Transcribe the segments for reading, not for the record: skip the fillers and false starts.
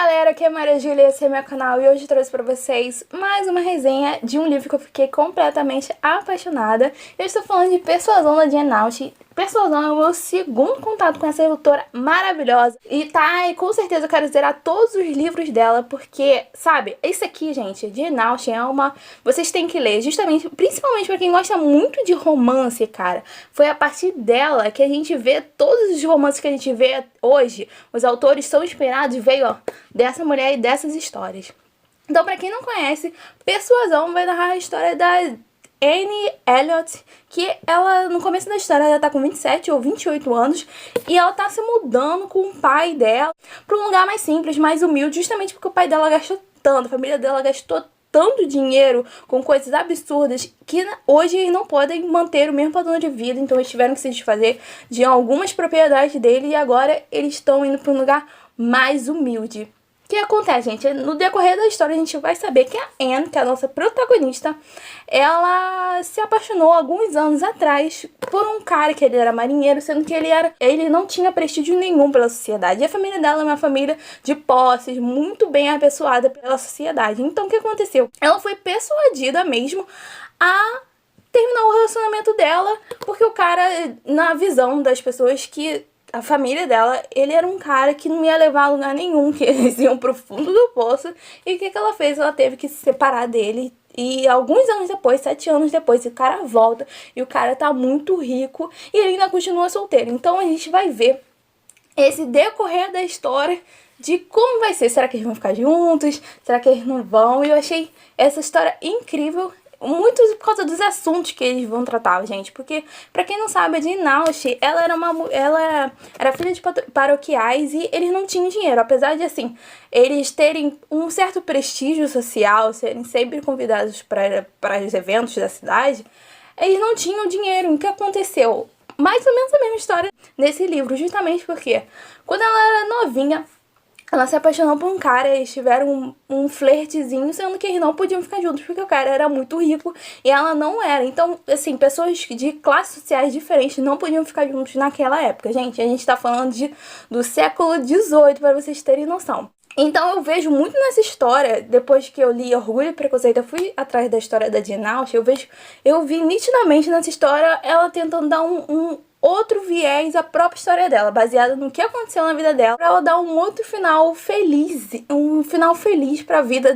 galera, aqui é a Maria Júlia, esse é meu canal e hoje eu trouxe pra vocês mais uma resenha de um livro que eu fiquei completamente apaixonada. Eu estou falando de Persuasão da Jane Austen. Persuasão é o meu segundo contato com essa autora maravilhosa e com certeza eu quero zerar todos os livros dela porque, sabe, isso aqui, gente, Jane Austen é uma... Vocês têm que ler, justamente, principalmente pra quem gosta muito de romance, cara. Foi a partir dela que a gente vê todos os romances que a gente vê hoje. Os autores são inspirados, veio, ó, dessa mulher e dessas histórias. Então, pra quem não conhece, Persuasão vai narrar a história da Anne Elliot, que ela, no começo da história, ela tá com 27 ou 28 anos e ela tá se mudando com o pai dela pra um lugar mais simples, mais humilde, justamente porque o pai dela gastou tanto, a família dela gastou tanto dinheiro com coisas absurdas que hoje eles não podem manter o mesmo padrão de vida, então eles tiveram que se desfazer de algumas propriedades dele e agora eles estão indo para um lugar mais humilde. O que acontece, gente? No decorrer da história a gente vai saber que a Anne, que é a nossa protagonista, ela se apaixonou alguns anos atrás por um cara que ele era marinheiro, sendo que ele não tinha prestígio nenhum pela sociedade. E a família dela é uma família de posses, muito bem apessoada pela sociedade. Então o que aconteceu? Ela foi persuadida mesmo a terminar o relacionamento dela, porque o cara, na visão das pessoas que... A família dela, ele era um cara que não ia levar a lugar nenhum, que eles iam pro fundo do poço. E o que ela fez? Ela teve que se separar dele. E alguns anos depois, 7 anos depois, o cara volta. E o cara tá muito rico e ele ainda continua solteiro. Então a gente vai ver esse decorrer da história de como vai ser. Será que eles vão ficar juntos? Será que eles não vão? E eu achei essa história incrível. Muito por causa dos assuntos que eles vão tratar, gente. Porque, pra quem não sabe, a Jane Austen, ela era filha de paroquiais e eles não tinham dinheiro. Apesar de, assim, eles terem um certo prestígio social, serem sempre convidados para os eventos da cidade, eles não tinham dinheiro. O que aconteceu? Mais ou menos a mesma história nesse livro, justamente porque quando ela era novinha, ela se apaixonou por um cara, eles tiveram um flertezinho, sendo que eles não podiam ficar juntos, porque o cara era muito rico e ela não era. Então, assim, pessoas de classes sociais diferentes não podiam ficar juntos naquela época. Gente, a gente tá falando do século XVIII, para vocês terem noção. Então eu vejo muito nessa história, depois que eu li Orgulho e Preconceito, eu fui atrás da história da Jane Austen, eu vi nitidamente nessa história ela tentando dar um outro viés à própria história dela, baseada no que aconteceu na vida dela, pra ela dar um outro final feliz, um final feliz pra vida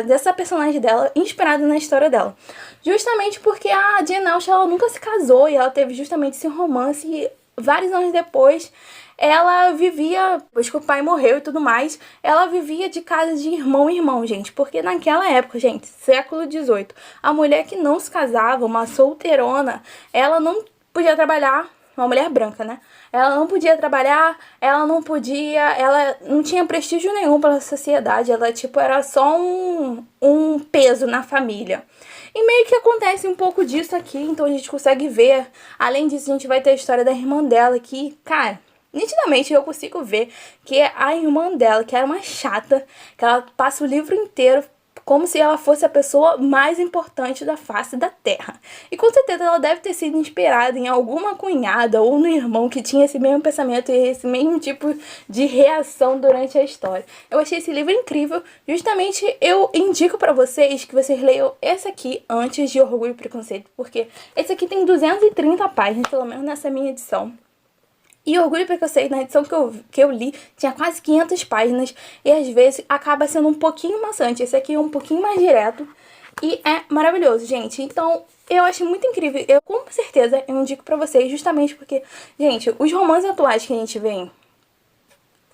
dessa personagem dela, inspirada na história dela. Justamente porque a Jane Austen, ela nunca se casou e ela teve justamente esse romance e vários anos depois ela vivia, depois que o pai morreu e tudo mais, ela vivia de casa de irmão em irmão, gente. Porque naquela época, gente, século XVIII, a mulher que não se casava, uma solteirona, ela não podia trabalhar, uma mulher branca, né? Ela não podia trabalhar, ela não tinha prestígio nenhum pela sociedade, ela, tipo, era só um peso na família. E meio que acontece um pouco disso aqui, então a gente consegue ver. Além disso, a gente vai ter a história da irmã dela que, cara, nitidamente eu consigo ver que a irmã dela, que era uma chata, que ela passa o livro inteiro como se ela fosse a pessoa mais importante da face da terra. E com certeza ela deve ter sido inspirada em alguma cunhada ou no irmão que tinha esse mesmo pensamento e esse mesmo tipo de reação durante a história. Eu achei esse livro incrível. Justamente eu indico pra vocês que vocês leiam esse aqui antes de Orgulho e Preconceito, porque esse aqui tem 230 páginas, pelo menos nessa minha edição. E Orgulho e Preconceito, na edição que eu li, tinha quase 500 páginas e às vezes acaba sendo um pouquinho maçante. Esse aqui é um pouquinho mais direto e é maravilhoso, gente. Então, eu acho muito incrível. Eu, com certeza, eu indico pra vocês justamente porque, gente, os romances atuais que a gente vê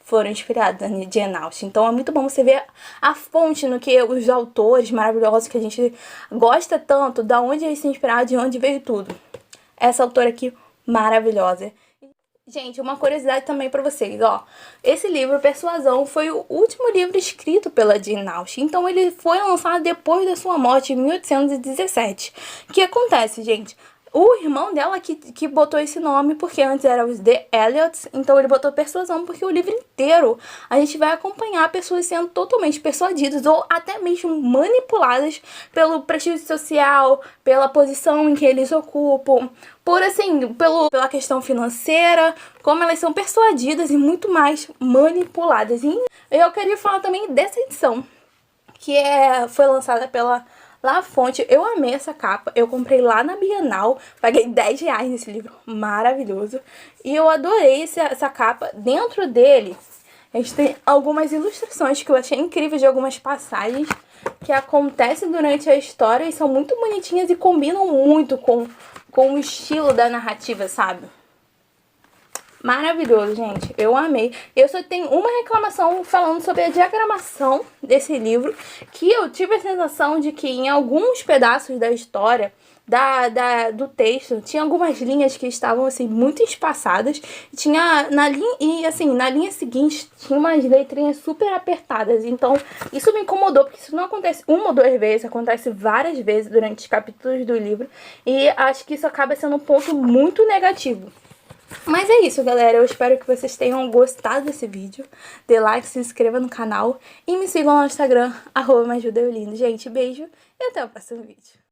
foram inspirados na Jane Austen. Então é muito bom você ver a fonte no que os autores maravilhosos que a gente gosta tanto, da onde eles se inspiraram, de onde veio tudo. Essa autora aqui, maravilhosa. Gente, uma curiosidade também pra vocês, ó. Esse livro, Persuasão, foi o último livro escrito pela Jane Austen. Então ele foi lançado depois da sua morte, em 1817. O que acontece, gente? O irmão dela que botou esse nome, porque antes era os The Elliots, então ele botou Persuasão, porque o livro inteiro a gente vai acompanhar pessoas sendo totalmente persuadidas ou até mesmo manipuladas pelo prestígio social, pela posição em que eles ocupam, por assim, pela questão financeira, como elas são persuadidas e muito mais manipuladas. E eu queria falar também dessa edição, que foi lançada pela La Fonte. Eu amei essa capa, eu comprei lá na Bienal, paguei R$10 nesse livro maravilhoso. E eu adorei essa capa. Dentro dele, a gente tem algumas ilustrações que eu achei incríveis de algumas passagens que acontecem durante a história e são muito bonitinhas e combinam muito com o estilo da narrativa, sabe? Maravilhoso, gente. Eu amei. Eu só tenho uma reclamação falando sobre a diagramação desse livro, que eu tive a sensação de que em alguns pedaços da história, do texto, tinha algumas linhas que estavam, assim, muito espaçadas. Tinha na linha seguinte, tinha umas letrinhas super apertadas. Então, isso me incomodou, porque isso não acontece uma ou duas vezes, acontece várias vezes durante os capítulos do livro. E acho que isso acaba sendo um ponto muito negativo. Mas é isso, galera. Eu espero que vocês tenham gostado desse vídeo. Dê like, se inscreva no canal e me sigam no Instagram, @meajudaeolindo. Gente, beijo e até o próximo vídeo.